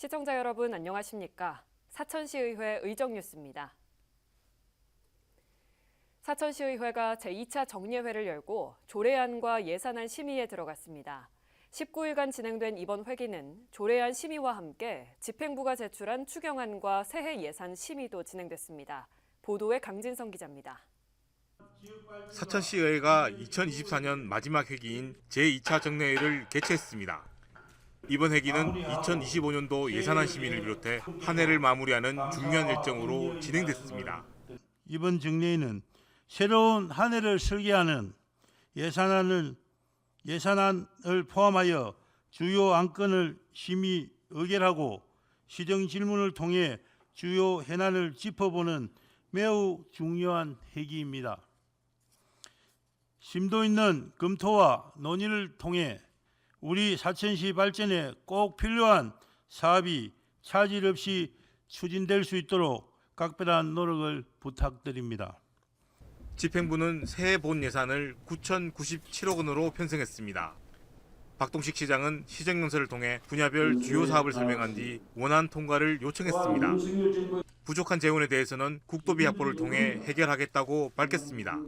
시청자 여러분 안녕하십니까? 사천시의회 의정뉴스입니다. 사천시의회가 제2차 정례회를 열고 조례안과 예산안 심의에 들어갔습니다. 19일간 진행된 이번 회기는 조례안 심의와 함께 집행부가 제출한 추경안과 새해 예산 심의도 진행됐습니다. 보도에 강진성 기자입니다. 사천시의회가 2024년 마지막 회기인 제2차 정례회를 개최했습니다. 이번 회기는 2025년도 예산안 심의를 비롯해 한 해를 마무리하는 중요한 일정으로 진행됐습니다. 이번 정례회는 새로운 한 해를 설계하는 예산안을 포함하여 주요 안건을 심의 의결하고 시정 질문을 통해 주요 현안을 짚어보는 매우 중요한 회기입니다. 심도 있는 검토와 논의를 통해 우리 사천시 발전에 꼭 필요한 사업이 차질 없이 추진될 수 있도록 각별한 노력을 부탁드립니다. 집행부는 새해 본 예산을 9,097억 원으로 편성했습니다. 박동식 시장은 시정연설을 통해 분야별 주요 사업을 설명한 뒤 원안 통과를 요청했습니다. 부족한 재원에 대해서는 국도비 확보를 통해 해결하겠다고 밝혔습니다.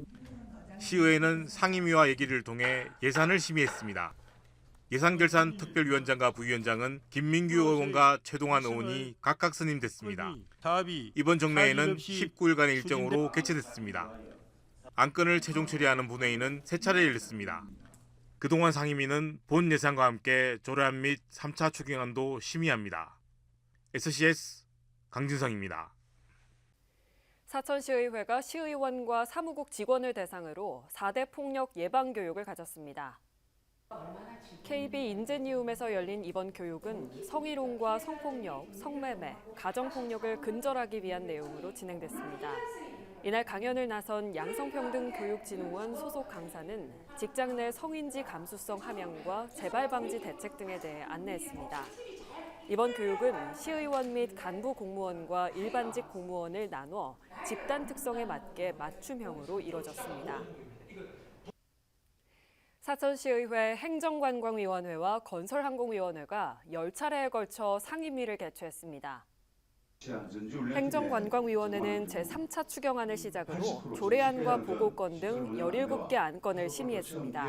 시의회는 상임위와 얘기를 통해 예산을 심의했습니다. 예산결산 특별위원장과 부위원장은 김민규 의원과 최동환 의원이 각각 선임됐습니다. 이번 정례회는 19일간의 일정으로 개최됐습니다. 안건을 최종 처리하는 본회의는 3차례 열렸습니다. 그동안 상임위는 본 예산과 함께 조례안 및 3차 추경안도 심의합니다. SCS 강진성입니다. 사천시의회가 시의원과 사무국 직원을 대상으로 4대 폭력 예방 교육을 가졌습니다. KB 인제니움에서 열린 이번 교육은 성희롱과 성폭력, 성매매, 가정폭력을 근절하기 위한 내용으로 진행됐습니다. 이날 강연을 나선 양성평등교육진흥원 소속 강사는 직장 내 성인지 감수성 함양과 재발 방지 대책 등에 대해 안내했습니다. 이번 교육은 시의원 및 간부 공무원과 일반직 공무원을 나눠 집단 특성에 맞게 맞춤형으로 이뤄졌습니다. 사천시의회 행정관광위원회와 건설항공위원회가 10차례에 걸쳐 상임위를 개최했습니다. 행정관광위원회는 제3차 추경안을 시작으로 조례안과 보고건 등 17개 안건을 심의했습니다.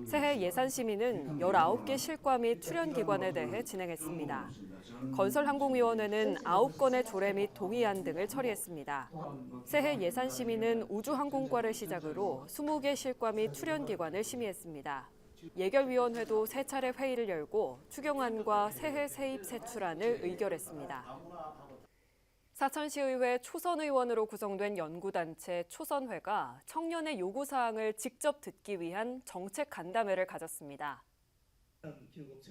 새해 예산 심의는 19개 실과 및 출연기관에 대해 진행했습니다. 건설항공위원회는 9건의 조례 및 동의안 등을 처리했습니다. 새해 예산 심의는 우주항공과를 시작으로 20개 실과 및 출연기관을 심의했습니다. 예결위원회도 3차례 회의를 열고 추경안과 새해 세입 세출안을 의결했습니다. 사천시의회 초선의원으로 구성된 연구단체 초선회가 청년의 요구사항을 직접 듣기 위한 정책 간담회를 가졌습니다.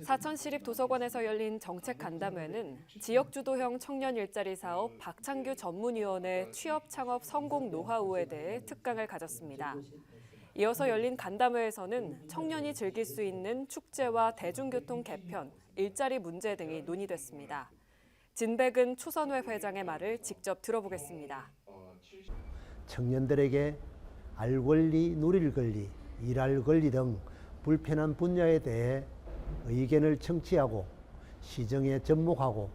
사천시립도서관에서 열린 정책 간담회는 지역주도형 청년 일자리 사업 박창규 전문위원의 취업 창업 성공 노하우에 대해 특강을 가졌습니다. 이어서 열린 간담회에서는 청년이 즐길 수 있는 축제와 대중교통 개편, 일자리 문제 등이 논의됐습니다. 진백은 초선회 회장의 말을 직접 들어보겠습니다. 청년들에게 알 권리, 누릴 권리, 일할 권리 등 불편한 분야에 대해 의견을 청취하고 시정에 접목하고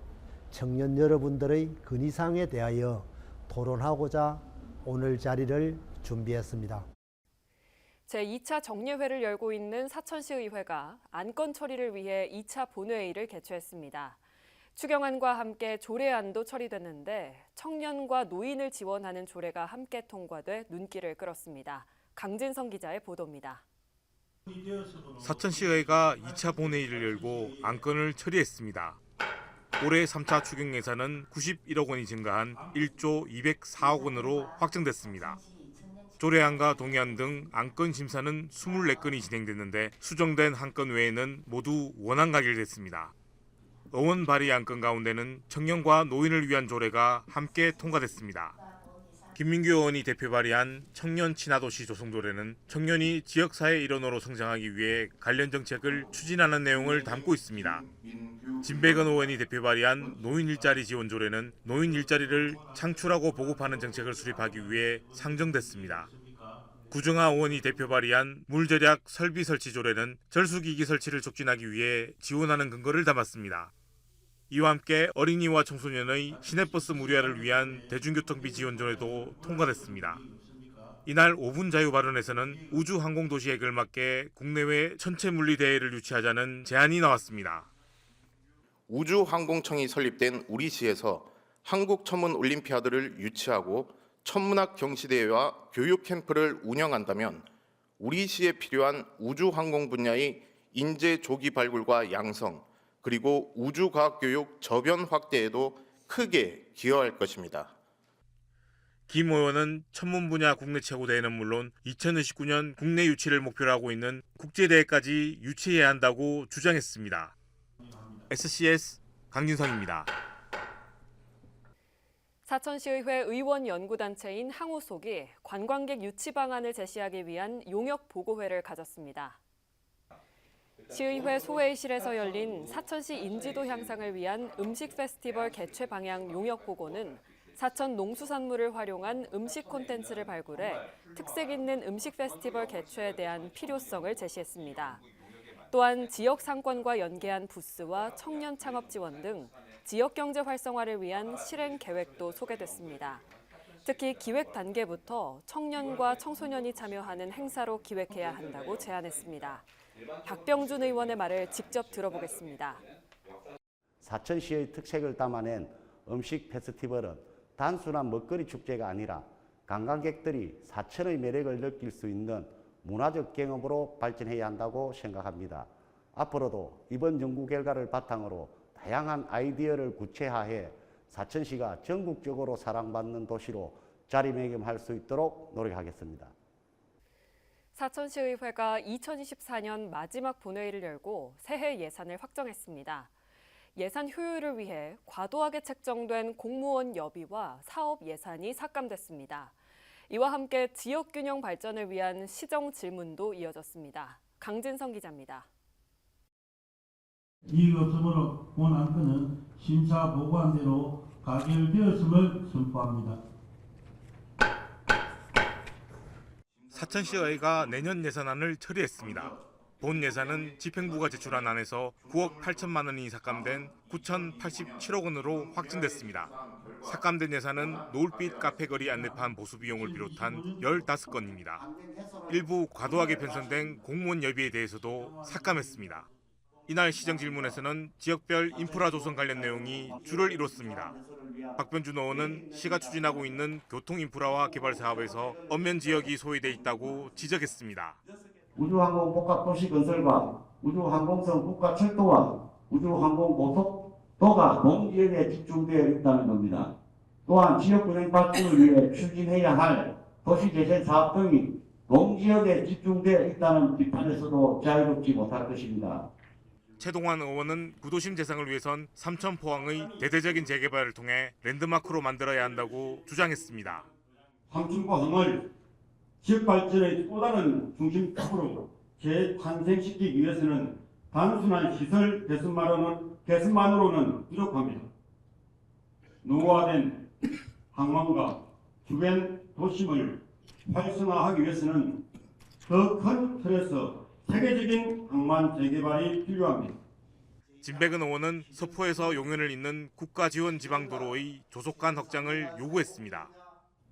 청년 여러분들의 건의사항에 대하여 토론하고자 오늘 자리를 준비했습니다. 제2차 정례회를 열고 있는 사천시의회가 안건 처리를 위해 2차 본회의를 개최했습니다. 추경안과 함께 조례안도 처리됐는데 청년과 노인을 지원하는 조례가 함께 통과돼 눈길을 끌었습니다. 강진성 기자의 보도입니다. 사천시의회가 2차 본회의를 열고 안건을 처리했습니다. 올해 3차 추경 예산은 91억 원이 증가한 1조 204억 원으로 확정됐습니다. 조례안과 동의안 등 안건 심사는 24건이 진행됐는데 수정된 한 건 외에는 모두 원안 가결됐습니다. 의원 발의 안건 가운데는 청년과 노인을 위한 조례가 함께 통과됐습니다. 김민규 의원이 대표 발의한 청년 친화도시 조성조례는 청년이 지역사회 일원으로 성장하기 위해 관련 정책을 추진하는 내용을 담고 있습니다. 진백은 의원이 대표 발의한 노인 일자리 지원 조례는 노인 일자리를 창출하고 보급하는 정책을 수립하기 위해 상정됐습니다. 구정하 의원이 대표 발의한 물절약 설비 설치 조례는 절수기기 설치를 촉진하기 위해 지원하는 근거를 담았습니다. 이와 함께 어린이와 청소년의 시내버스 무료화를 위한 대중교통비 지원전에도 통과됐습니다. 이날 5분 자유 발언에서는 우주항공도시액을 맞게 국내외 천체물리대회를 유치하자는 제안이 나왔습니다. 우주항공청이 설립된 우리시에서 한국천문올림피아드를 유치하고 천문학 경시대회와 교육 캠프를 운영한다면 우리시에 필요한 우주항공 분야의 인재 조기 발굴과 양성, 그리고 우주과학교육 저변 확대에도 크게 기여할 것입니다. 김 의원은 천문 분야 국내 최고 대회는 물론 2029년 국내 유치를 목표로 하고 있는 국제대회까지 유치해야 한다고 주장했습니다. SCS 강진성입니다. 사천시의회 의원연구단체인 항우속이 관광객 유치 방안을 제시하기 위한 용역 보고회를 가졌습니다. 시의회 소회의실에서 열린 사천시 인지도 향상을 위한 음식 페스티벌 개최 방향 용역 보고는 사천 농수산물을 활용한 음식 콘텐츠를 발굴해 특색 있는 음식 페스티벌 개최에 대한 필요성을 제시했습니다. 또한 지역 상권과 연계한 부스와 청년 창업 지원 등 지역 경제 활성화를 위한 실행 계획도 소개됐습니다. 특히 기획 단계부터 청년과 청소년이 참여하는 행사로 기획해야 한다고 제안했습니다. 박병준 의원의 말을 직접 들어보겠습니다. 사천시의 특색을 담아낸 음식 페스티벌은 단순한 먹거리 축제가 아니라 관광객들이 사천의 매력을 느낄 수 있는 문화적 경험으로 발전해야 한다고 생각합니다. 앞으로도 이번 연구 결과를 바탕으로 다양한 아이디어를 구체화해 사천시가 전국적으로 사랑받는 도시로 자리매김할 수 있도록 노력하겠습니다. 사천시의회가 2024년 마지막 본회의를 열고 새해 예산을 확정했습니다. 예산 효율을 위해 과도하게 책정된 공무원 여비와 사업 예산이 삭감됐습니다. 이와 함께 지역 균형 발전을 위한 시정 질문도 이어졌습니다. 강진성 기자입니다. 이익 없음으로 본 안건은 심사 보고한 대로 가결되었음을 선포합니다. 사천시의회가 내년 예산안을 처리했습니다. 본 예산은 집행부가 제출한 안에서 9억 8천만 원이 삭감된 9,087억 원으로 확정됐습니다. 삭감된 예산은 노을빛 카페거리 안내판 보수 비용을 비롯한 15건입니다. 일부 과도하게 편성된 공무원 여비에 대해서도 삭감했습니다. 이날 시정 질문에서는 지역별 인프라 조성 관련 내용이 주를 이뤘습니다. 박병준 의원은 시가 추진하고 있는 교통 인프라와 개발 사업에서 언면 지역이 소외돼 있다고 지적했습니다. 우주항공 복합도시 건설과 우주항공성 국가철도와 우주항공 고속도가 농지역에 집중되어 있다는 겁니다. 또한 지역균형 발전을 위해 추진해야 할 도시재생 사업 등이 농지역에 집중되어 있다는 비판에서도 자유롭지 못할 것입니다. 최동환 의원은 구도심 재상을 위해선 삼천포항의 대대적인 재개발을 통해 랜드마크로 만들어야 한다고 주장했습니다. 삼천포항을 지역발전의 또 다른 중심축으로 재탄생시키기 위해서는 단순한 시설 개선만으로는 부족합니다. 노후화된 항만과 주변 도심을 활성화하기 위해서는 더 큰 틀에서 세계적인 항만 재개발이 필요합니다. 진백은 의원은 서포에서 용현을 잇는 국가지원지방도로의 조속간 확장을 요구했습니다.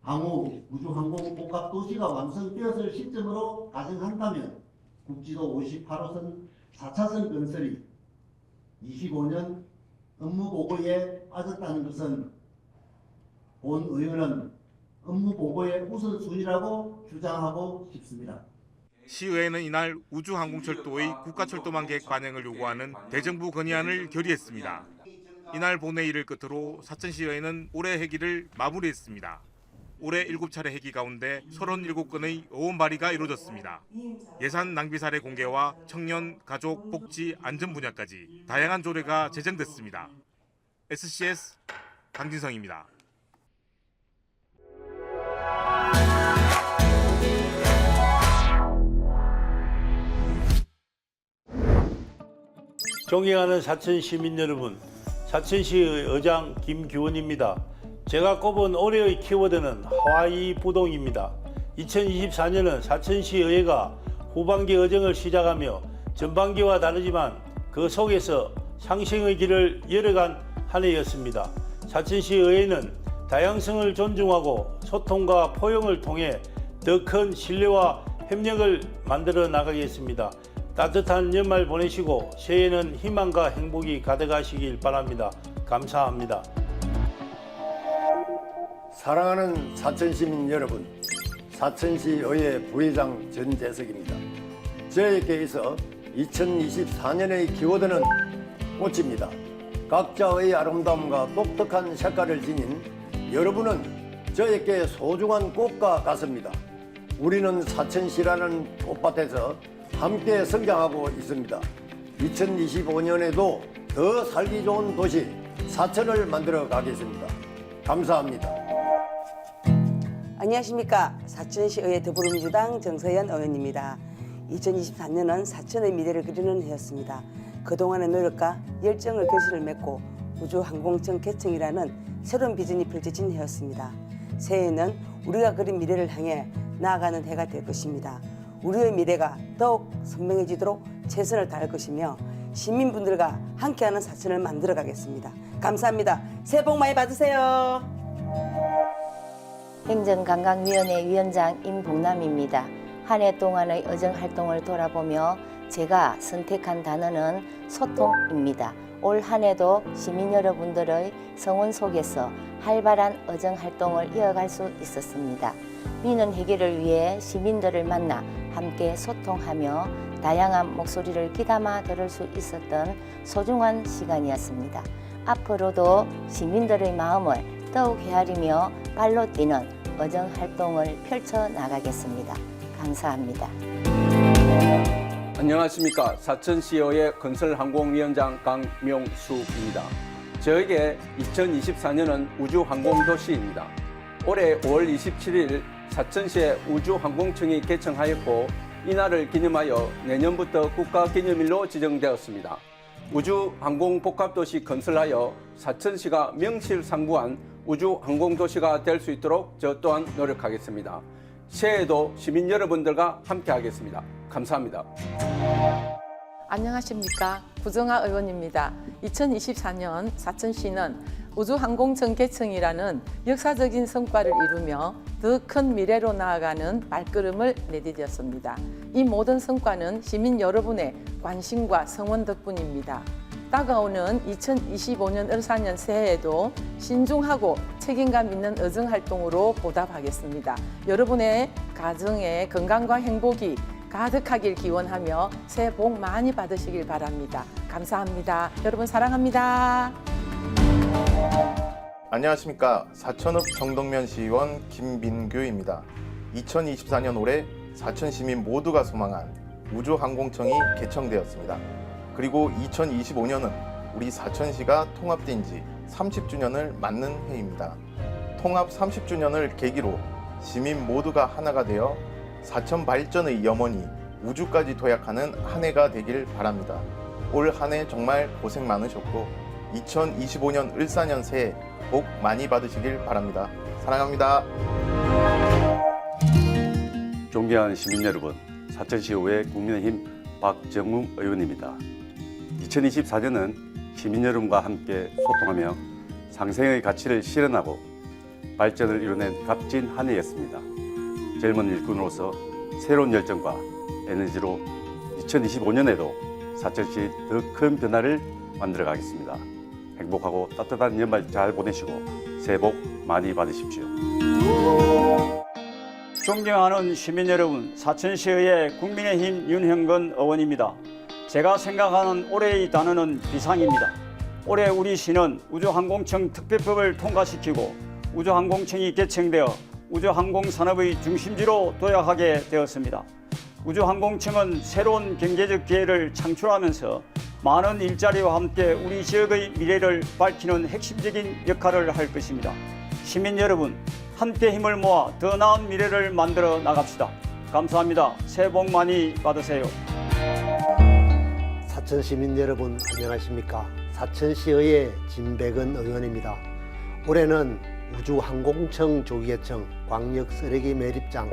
향후 우주항공 복합도시가 완성되었을 시점으로 가정한다면 국지도 58호선 4차선 건설이 25년 업무보고에 빠졌다는 것은 본 의원은 업무보고의 우선순위라고 주장하고 싶습니다. 시의회는 이날 우주항공철도의 국가철도망 계획 반영을 요구하는 대정부 건의안을 결의했습니다. 이날 본회의를 끝으로 사천시의회는 올해 회기를 마무리했습니다. 올해 7차례 회기 가운데 37건의 의원 발의가 이루어졌습니다. 예산 낭비 사례 공개와 청년, 가족, 복지, 안전 분야까지 다양한 조례가 제정됐습니다. SCS 강진성입니다. 존경하는 사천 시민 여러분, 사천시의 의장 김규원입니다. 제가 꼽은 올해의 키워드는 하와이 부동입니다. 2024년은 사천시의회가 후반기 의정을 시작하며 전반기와 다르지만 그 속에서 상승의 길을 열어간 한 해였습니다. 사천시 의회는 다양성을 존중하고 소통과 포용을 통해 더 큰 신뢰와 협력을 만들어 나가겠습니다. 따뜻한 연말 보내시고 새해에는 희망과 행복이 가득하시길 바랍니다. 감사합니다. 사랑하는 사천시민 여러분, 사천시 의회 부회장 전재석입니다. 저에게서 2024년의 키워드는 꽃입니다. 각자의 아름다움과 독특한 색깔을 지닌 여러분은 저에게 소중한 꽃과 같습니다. 우리는 사천시라는 꽃밭에서 함께 성장하고 있습니다. 2025년에도 더 살기 좋은 도시 사천을 만들어 가겠습니다. 감사합니다. 안녕하십니까. 사천시의회 더불어민주당 정서연 의원입니다. 2024년은 사천의 미래를 그리는 해였습니다. 그동안의 노력과 열정을 결실을 맺고 우주항공청 개청이라는 새로운 비전이 펼쳐진 해였습니다. 새해에는 우리가 그린 미래를 향해 나아가는 해가 될 것입니다. 우리의 미래가 더욱 선명해지도록 최선을 다할 것이며 시민분들과 함께하는 사천을 만들어 가겠습니다. 감사합니다. 새해 복 많이 받으세요. 행정관광위원회 위원장 임봉남입니다. 한 해 동안의 의정활동을 돌아보며 제가 선택한 단어는 소통입니다. 올 한 해도 시민 여러분들의 성원 속에서 활발한 의정활동을 이어갈 수 있었습니다. 민원 해결을 위해 시민들을 만나 함께 소통하며 다양한 목소리를 귀담아 들을 수 있었던 소중한 시간이었습니다. 앞으로도 시민들의 마음을 더욱 헤아리며 발로 뛰는 의정활동을 펼쳐나가겠습니다. 감사합니다. 안녕하십니까. 사천시의회 건설항공위원장 강명수입니다. 저에게 2024년은 우주항공도시입니다. 올해 5월 27일 사천시에 우주항공청이 개청하였고 이날을 기념하여 내년부터 국가기념일로 지정되었습니다. 우주항공복합도시 건설하여 사천시가 명실상부한 우주항공도시가 될 수 있도록 저 또한 노력하겠습니다. 새해에도 시민 여러분들과 함께하겠습니다. 감사합니다. 안녕하십니까. 구정아 의원입니다. 2024년 사천시는 우주항공청 개청이라는 역사적인 성과를 이루며 더 큰 미래로 나아가는 발걸음을 내디뎠습니다. 이 모든 성과는 시민 여러분의 관심과 성원 덕분입니다. 다가오는 2025년 을사년 새해에도 신중하고 책임감 있는 의정활동으로 보답하겠습니다. 여러분의 가정에 건강과 행복이 가득하길 기원하며 새해 복 많이 받으시길 바랍니다. 감사합니다. 여러분 사랑합니다. 안녕하십니까. 사천읍 정동면 시의원 김민규입니다. 2024년 올해 사천 시민 모두가 소망한 우주항공청이 개청되었습니다. 그리고 2025년은 우리 사천시가 통합된 지 30주년을 맞는 해입니다. 통합 30주년을 계기로 시민 모두가 하나가 되어 사천 발전의 염원이 우주까지 도약하는 한 해가 되길 바랍니다. 올 한 해 정말 고생 많으셨고 2025년 을사년 새해 복 많이 받으시길 바랍니다. 사랑합니다. 존경하는 시민 여러분, 사천시의회 국민의힘 박정웅 의원입니다. 2024년은 시민 여러분과 함께 소통하며 상생의 가치를 실현하고 발전을 이뤄낸 값진 한 해였습니다. 젊은 일꾼으로서 새로운 열정과 에너지로 2025년에도 사천시 더 큰 변화를 만들어 가겠습니다. 행복하고 따뜻한 연말 잘 보내시고 새해 복 많이 받으십시오. 존경하는 시민 여러분, 사천시의회 국민의힘 윤형근 의원입니다. 제가 생각하는 올해의 단어는 비상입니다. 올해 우리 시는 우주항공청 특별법을 통과시키고 우주항공청이 개청되어 우주항공산업의 중심지로 도약하게 되었습니다. 우주항공청은 새로운 경제적 기회를 창출하면서 많은 일자리와 함께 우리 지역의 미래를 밝히는 핵심적인 역할을 할 것입니다. 시민 여러분, 함께 힘을 모아 더 나은 미래를 만들어 나갑시다. 감사합니다. 새해 복 많이 받으세요. 사천 시민 여러분 안녕하십니까. 사천시의회 진백은 의원입니다. 올해는 우주항공청 조기개청, 광역 쓰레기 매립장,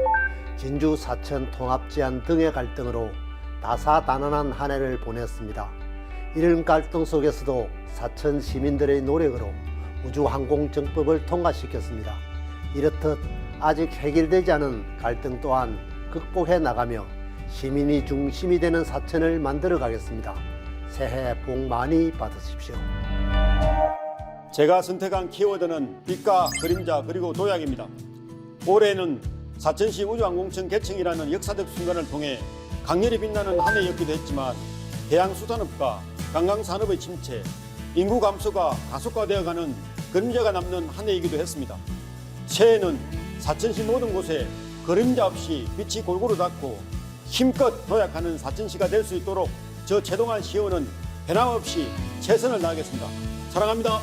진주 사천 통합제한 등의 갈등으로 다사다난한 한 해를 보냈습니다. 이런 갈등 속에서도 사천 시민들의 노력으로 우주항공정법을 통과시켰습니다. 이렇듯 아직 해결되지 않은 갈등 또한 극복해 나가며 시민이 중심이 되는 사천을 만들어 가겠습니다. 새해 복 많이 받으십시오. 제가 선택한 키워드는 빛과 그림자 그리고 도약입니다. 올해는 사천시 우주항공청 개청이라는 역사적 순간을 통해 강렬히 빛나는 한 해였기도 했지만 해양수산업과 관광산업의 침체, 인구 감소가 가속화되어가는 그림자가 남는 한 해이기도 했습니다. 새해는 사천시 모든 곳에 그림자 없이 빛이 골고루 닿고 힘껏 도약하는 사천시가 될 수 있도록 저 최동환 시의원은 변함없이 최선을 다하겠습니다. 사랑합니다.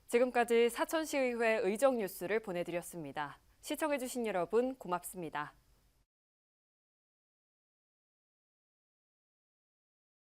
지금까지 사천시의회 의정 뉴스를 보내드렸습니다. 시청해주신 여러분 고맙습니다.